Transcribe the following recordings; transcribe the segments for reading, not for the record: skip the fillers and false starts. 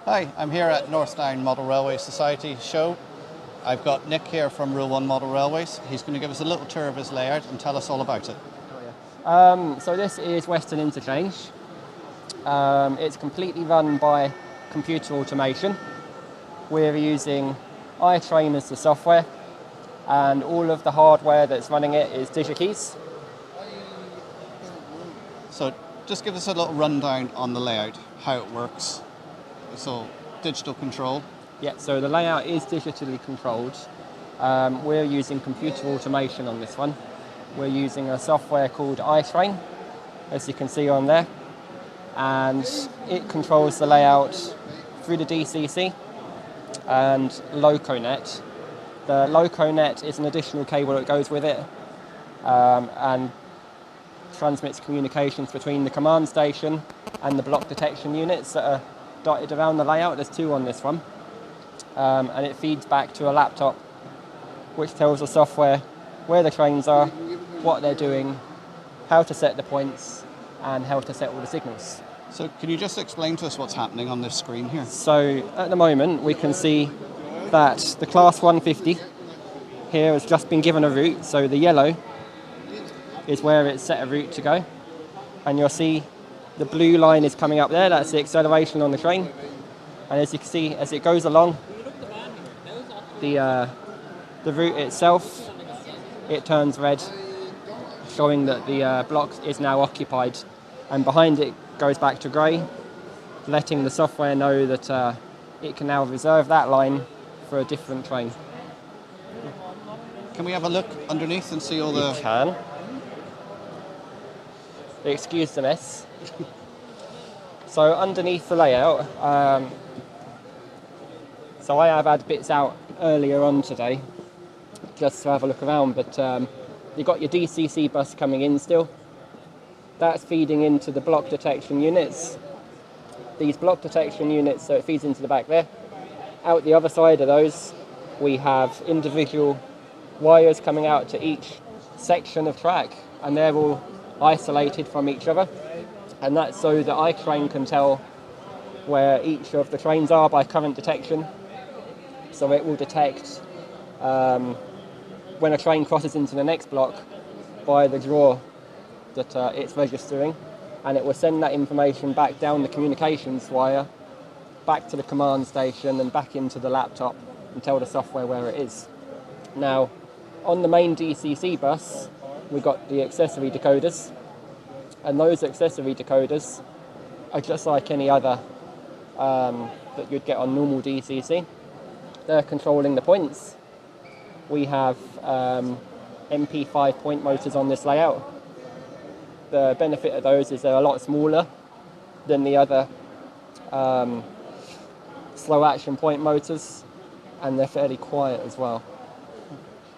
Hi, I'm here at Northdown Model Railway Society show. I've got Nick here from Rule 1 Model Railways. He's going to give us a little tour of his layout and tell us all about it. So this is Weston Interchange. It's completely run by computer automation. We're using iTrain as the software, and all of the hardware that's running it is DigiKeys. So just give us a little rundown on the layout, how it works. So digital control. Yeah, so the layout is digitally controlled. We're using computer automation on this one. We're using a software called iTrain, as you can see on there, and it controls the layout through the DCC and LocoNet. The LocoNet is an additional cable that goes with it and transmits communications between the command station and the block detection units that are dotted around the layout. There's two on this one. And it feeds back to a laptop which tells the software where the trains are, what they're doing, how to set the points, and how to set all the signals. So can you just explain to us what's happening on this screen here? So at the moment we can see that the Class 150 here has just been given a route, so the yellow is where it's set a route to go, and you'll see the blue line is coming up there, that's the acceleration on the train, and as you can see, as it goes along, the route itself, it turns red, showing that the block is now occupied, and behind it goes back to grey, letting the software know that it can now reserve that line for a different train. Can we have a look underneath and see all the... You can. Excuse the mess. So underneath the layout, so I have had bits out earlier on today just to have a look around, but you've got your DCC bus coming in still. That's feeding into the block detection units. These block detection units, so it feeds into the back there. Out the other side of those, we have individual wires coming out to each section of track, and they're all isolated from each other. And that's so that iTrain can tell where each of the trains are by current detection. So it will detect when a train crosses into the next block by the draw that it's registering, and it will send that information back down the communications wire, back to the command station and back into the laptop and tell the software where it is. Now, on the main DCC bus, we've got the accessory decoders, and those accessory decoders are just like any other that you'd get on normal DCC. They're controlling the points. We have MP5 point motors on this layout. The benefit of those is they're a lot smaller than the other slow action point motors, and they're fairly quiet as well.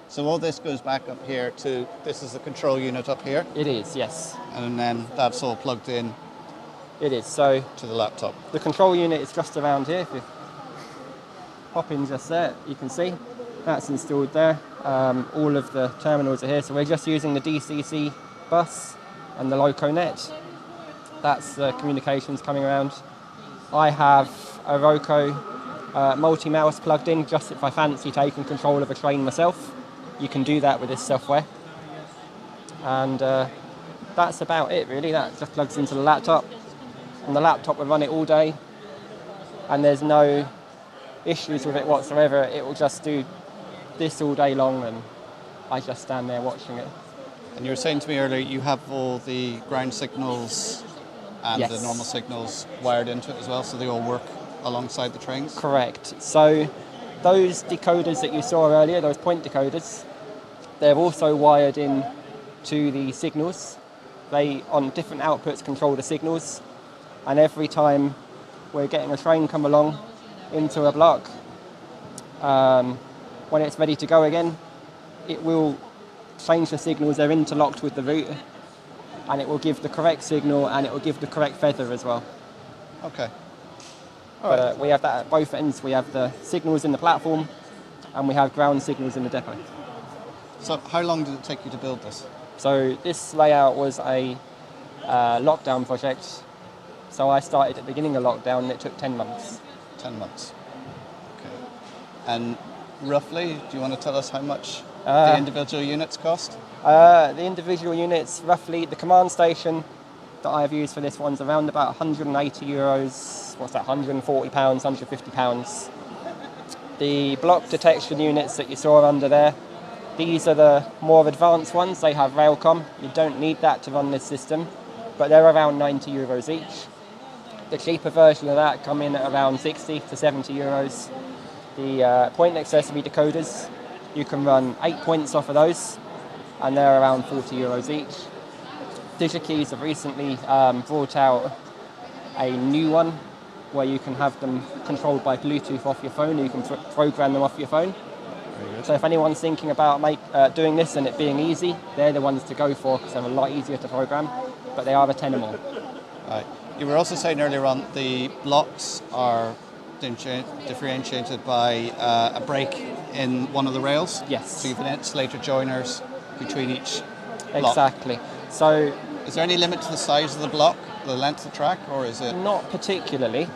So all this goes back up here to, this is the control unit up here? It is, yes. And then that's all plugged in? It is, so to the laptop. The control unit is just around here. If you pop in just there, you can see that's installed there. All of the terminals are here, so we're just using the DCC bus and the LocoNet. That's the communications coming around. I have a Roco multi-mouse plugged in, just if I fancy taking control of a train myself. You can do that with this software. And that's about it really. That just plugs into the laptop, and the laptop will run it all day, and there's no issues with it whatsoever. It will just do this all day long, and I just stand there watching it. And you were saying to me earlier you have all the ground signals and Yes. the normal signals wired into it as well, so they all work alongside the trains? Correct. So those decoders that you saw earlier, those point decoders, they're also wired in to the signals. They, on different outputs, control the signals, and every time we're getting a train come along into a block, when it's ready to go again, it will change the signals. They're interlocked with the route, and it will give the correct signal, and it will give the correct feather as well. Okay. But we have that at both ends. We have the signals in the platform, and we have ground signals in the depot. So how long did it take you to build this? So this layout was a lockdown project. So I started at the beginning of lockdown, and it took 10 months. 10 months. Okay. And roughly, do you want to tell us how much Uh, the individual units cost? The individual units, roughly, the command station that I've used for this one's around about 180 euros, what's that, 140 pounds, 150 pounds. The block detection units that you saw under there, these are the more advanced ones. They have Railcom. You don't need that to run this system, but they're around 90 euros each. The cheaper version of that come in at around 60 to 70 euros. The point accessory decoders, you can run 8 points off of those, and they're around 40 euros each. DigiKeys have recently brought out a new one where you can have them controlled by Bluetooth off your phone. You can program them off your phone. So if anyone's thinking about doing this and it being easy, they're the ones to go for because they're a lot easier to program, but they are a tenner more. Right. You were also saying earlier on the blocks are differentiated by a break in one of the rails. Yes. So you've insulator joiners between each block. Exactly. So is there any limit to the size of the block, the length of the track, or is it? Not particularly.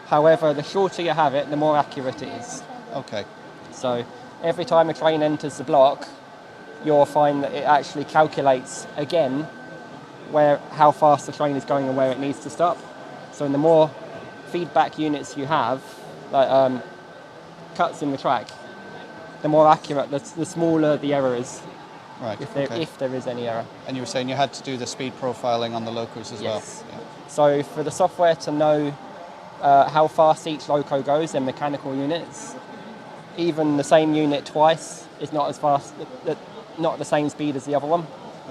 However, the shorter you have it, the more accurate it is. Okay. So every time a train enters the block, you'll find that it actually calculates again how fast the train is going and where it needs to stop. So the more feedback units you have, like cuts in the track, the more accurate, the smaller the error is. Right. If there is any error. And you were saying you had to do the speed profiling on the locos as well. Yes. Yeah. So for the software to know how fast each loco goes in mechanical units, even the same unit twice is not as fast, not the same speed as the other one.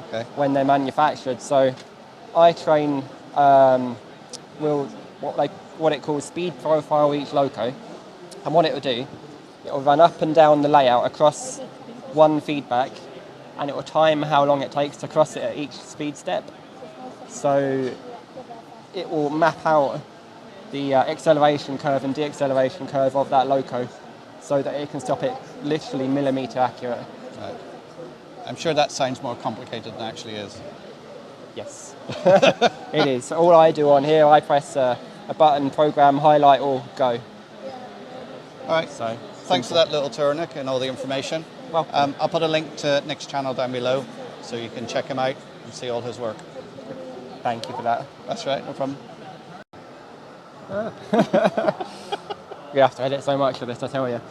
Okay. When they're manufactured. So iTrain will what it calls speed profile each loco, and what it will do, it will run up and down the layout across one feedback, and it will time how long it takes to cross it at each speed step. So it will map out the acceleration curve and deacceleration curve of that loco so that it can stop it literally millimetre accurate. Right. I'm sure that sounds more complicated than it actually is. Yes, it is. All I do on here, I press a button, program, highlight, or go. All right. So thanks for that little tour, Nick, and all the information. Welcome. I'll put a link to Nick's channel down below so you can check him out and see all his work. Thank you for that. That's right, no problem. You have to edit so much of this, I tell you.